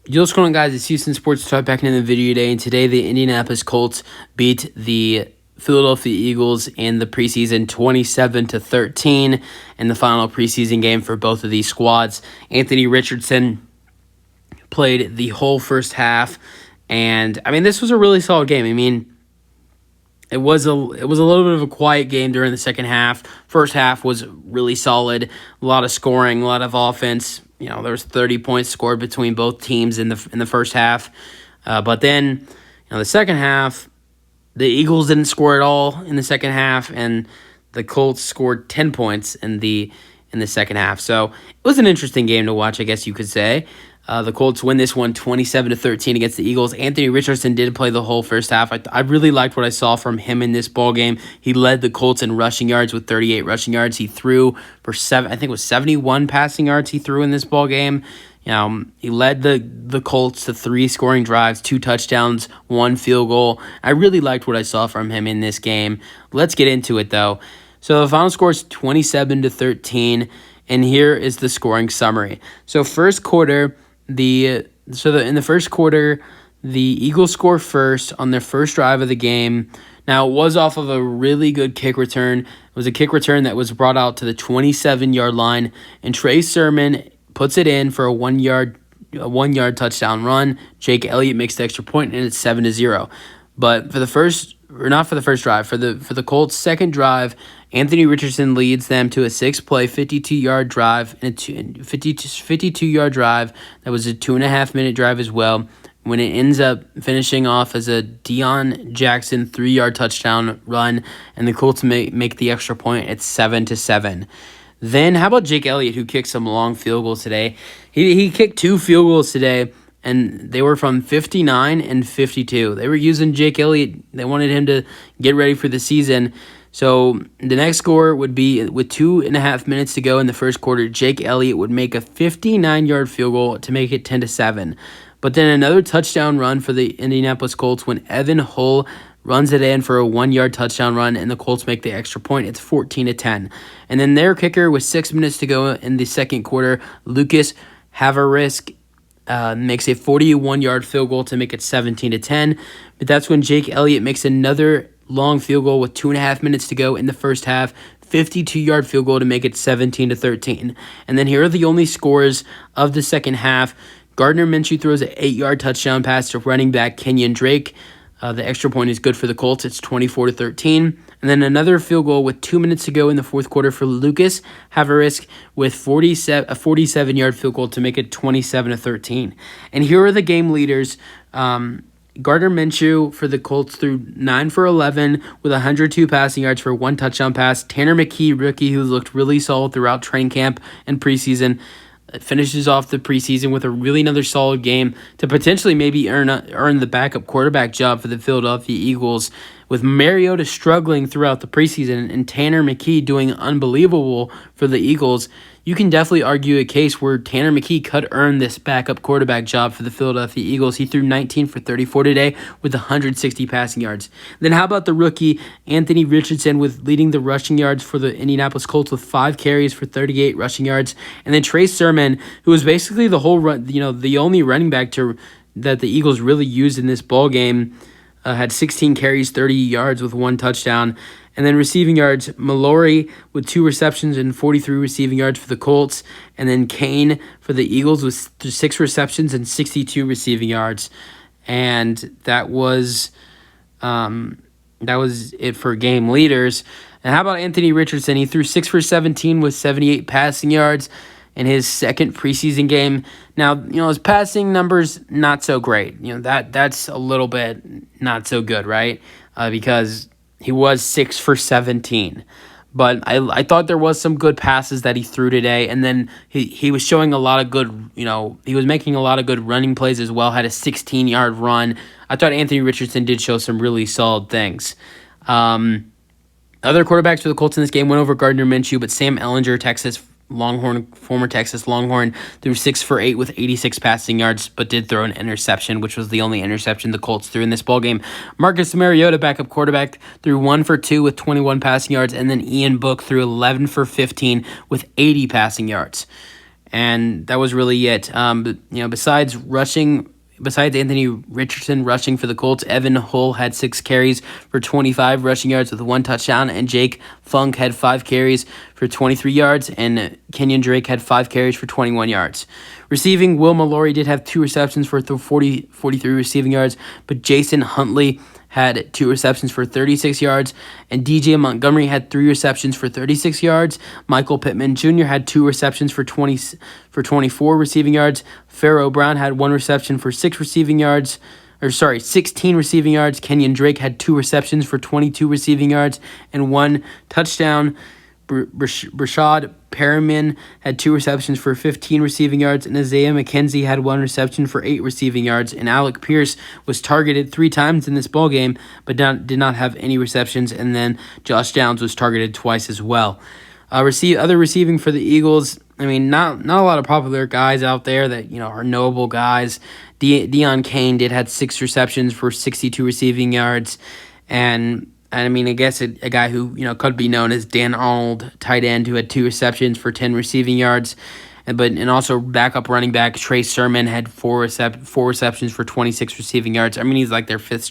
What's going on, guys? It's Houston Sports Talk back in the video today, and today the Indianapolis Colts beat the Philadelphia Eagles in the preseason 27-13 in the final preseason game for both of these squads. Anthony Richardson played the whole first half, and this was a really solid game. It was a little bit of a quiet game during the second half. First half was really solid, a lot of scoring, a lot of offense. There was 30 points scored between both teams in the first half, but then the second half, the Eagles didn't score at all in the second half, and the Colts scored 10 points in the second half. So it was an interesting game to watch, I guess you could say. The Colts win this one 27-13 against the Eagles. Anthony Richardson did play the whole first half. I really liked what I saw from him in this ball game. He led the Colts in rushing yards with 38 rushing yards. He threw for 71 passing yards he threw in this ball game. He led the Colts to 3 scoring drives, 2 touchdowns, 1 field goal. I really liked what I saw from him in this game. Let's get into it, though. So the final score is 27-13, and here is the scoring summary. So first quarter, in the first quarter, the Eagles score first on their first drive of the game. Now, it was off of a really good kick return. It was a kick return that was brought out to the 27-yard line, and Trey Sermon puts it in for a one-yard touchdown run. Jake Elliott makes the extra point, and it's 7-0. But for the Colts' second drive, Anthony Richardson leads them to a 6-play, 52-yard drive, and a 52-yard drive. That was a 2.5-minute drive as well, when it ends up finishing off as a Deion Jackson 3-yard touchdown run, and the Colts make the extra point. It's 7-7. Then how about Jake Elliott, who kicked some long field goals today? He kicked 2 field goals today, and they were from 59 and 52. They were using Jake Elliott. They wanted him to get ready for the season. So the next score would be, with 2.5 minutes to go in the first quarter, Jake Elliott would make a 59-yard field goal to make it 10-7. But then another touchdown run for the Indianapolis Colts when Evan Hull runs it in for a 1-yard touchdown run, and the Colts make the extra point. It's 14-10. And then their kicker, with 6 minutes to go in the second quarter, Lucas Havarisk makes a 41-yard field goal to make it 17-10. But that's when Jake Elliott makes another long field goal with 2.5 minutes to go in the first half, 52-yard field goal to make it 17-13. And then here are the only scores of the second half. Gardner Minshew throws an 8-yard touchdown pass to running back Kenyon Drake. The extra point is good for the Colts. It's 24-13. And then another field goal with 2 minutes to go in the fourth quarter for Lucas Havarisk with a 47-yard field goal to make it 27-13. And here are the game leaders. Gardner Minshew for the Colts threw 9 for 11 with 102 passing yards for 1 touchdown pass. Tanner McKee, rookie, who looked really solid throughout training camp and preseason, finishes off the preseason with another solid game to potentially maybe earn the backup quarterback job for the Philadelphia Eagles. With Mariota struggling throughout the preseason and Tanner McKee doing unbelievable for the Eagles, you can definitely argue a case where Tanner McKee could earn this backup quarterback job for the Philadelphia Eagles. He threw 19 for 34 today with 160 passing yards. Then how about the rookie Anthony Richardson with leading the rushing yards for the Indianapolis Colts with 5 carries for 38 rushing yards, and then Trey Sermon, who was basically the only running back that the Eagles really used in this ball game. Had 16 carries, 30 yards with 1 touchdown. And then receiving yards, Mallory with 2 receptions and 43 receiving yards for the Colts. And then Kane for the Eagles with 6 receptions and 62 receiving yards. And that was it for game leaders. And how about Anthony Richardson? He threw 6 for 17 with 78 passing yards in his second preseason game. Now, his passing numbers, not so great. That's a little bit not so good, right? Because he was 6 for 17. But I thought there was some good passes that he threw today, and then he was showing a lot of good, he was making a lot of good running plays as well, had a 16-yard run. I thought Anthony Richardson did show some really solid things. Other quarterbacks for the Colts in this game went over Gardner Minshew, but Sam Ehlinger, former Texas Longhorn, threw 6 for 8 with 86 passing yards, but did throw an interception, which was the only interception the Colts threw in this ballgame. Marcus Mariota, backup quarterback, threw 1 for 2 with 21 passing yards, and then Ian Book threw 11 for 15 with 80 passing yards. and that was really it. But, besides Anthony Richardson rushing for the Colts, Evan Hull had 6 carries for 25 rushing yards with 1 touchdown, and Jake Funk had 5 carries for 23 yards, and Kenyon Drake had 5 carries for 21 yards. Receiving, Will Mallory did have 2 receptions for 43 receiving yards, but Jason Huntley had 2 receptions for 36 yards, and DJ Montgomery had 3 receptions for 36 yards. Michael Pittman Jr. had 2 receptions for 24 receiving yards. Pharaoh Brown had 1 reception for 16 receiving yards. Kenyon Drake had 2 receptions for 22 receiving yards and 1 touchdown. Brashad Perriman had 2 receptions for 15 receiving yards, and Isaiah McKenzie had 1 reception for 8 receiving yards, and Alec Pierce was targeted 3 times in this ballgame, but did not have any receptions, and then Josh Downs was targeted twice as well. Other receiving for the Eagles, not a lot of popular guys out there that are knowable guys. Deion Kane had 6 receptions for 62 receiving yards, and I guess a guy who could be known as Dan Arnold, tight end, who had 2 receptions for 10 receiving yards, and also backup running back Trey Sermon had 4 receptions for 26 receiving yards. He's like their 5th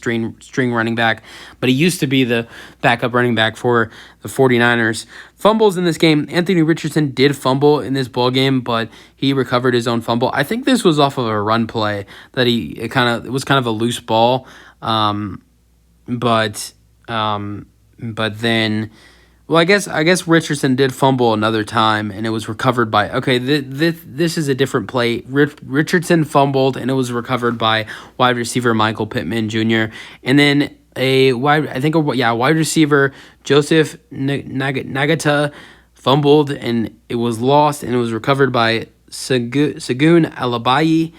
string running back, but he used to be the backup running back for the 49ers. Fumbles in this game, Anthony Richardson did fumble in this ball game, but he recovered his own fumble. I think this was off of a run play that it was kind of a loose ball, but then, I guess Richardson did fumble another time, and it was recovered by. Okay, this is a different play. Richardson fumbled, and it was recovered by wide receiver Michael Pittman Jr. And then wide receiver Joseph Nagata fumbled, and it was lost, and it was recovered by Sagoon Alabayi,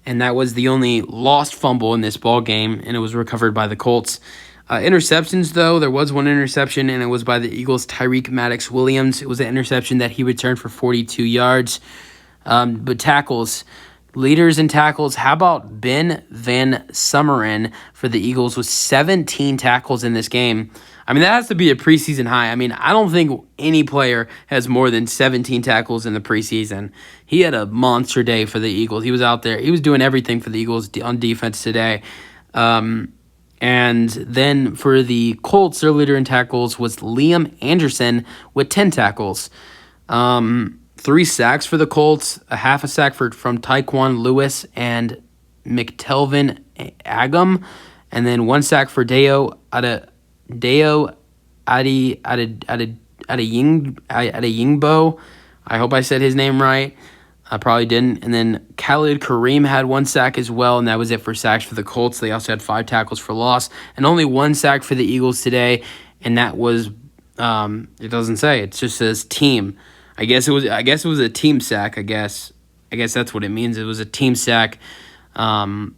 and that was the only lost fumble in this ball game, and it was recovered by the Colts. Interceptions, though, there was 1 interception, and it was by the Eagles' Tyreek Maddox-Williams. It was an interception that he returned for 42 yards. But tackles, leaders in tackles, how about Ben Van Sumeren for the Eagles with 17 tackles in this game? That has to be a preseason high. I don't think any player has more than 17 tackles in the preseason. He had a monster day for the Eagles. He was out there. He was doing everything for the Eagles on defense today. And then for the Colts, their leader in tackles was Liam Anderson with 10 tackles. 3 sacks for the Colts, a half a sack from Tyquan Lewis and McTelvin Agam, and then 1 sack for Deo Adeyingbo. I hope I said his name right. I probably didn't. And then Khalid Kareem had 1 sack as well, and that was it for sacks for the Colts. They also had 5 tackles for loss, and only 1 sack for the Eagles today, and that was it doesn't say. It just says team. I guess it was a team sack. I guess that's what it means. It was a team sack by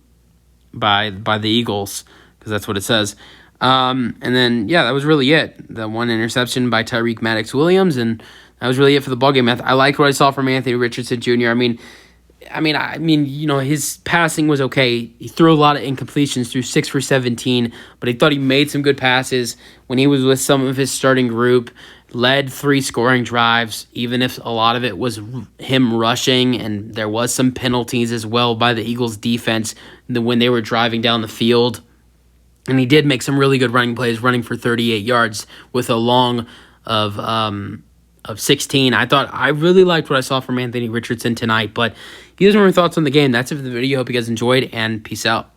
the Eagles, because that's what it says. And then that was really it. The 1 interception by Tyreek Maddox-Williams, and that was really it for the ballgame. I liked what I saw from Anthony Richardson Jr. His passing was okay. He threw a lot of incompletions, threw 6 for 17, but I thought he made some good passes when he was with some of his starting group, led 3 scoring drives, even if a lot of it was him rushing, and there was some penalties as well by the Eagles defense when they were driving down the field. And he did make some really good running plays, running for 38 yards with a long of 16. I really liked what I saw from Anthony Richardson tonight, but these are my thoughts on the game. That's it for the video. Hope you guys enjoyed, and peace out.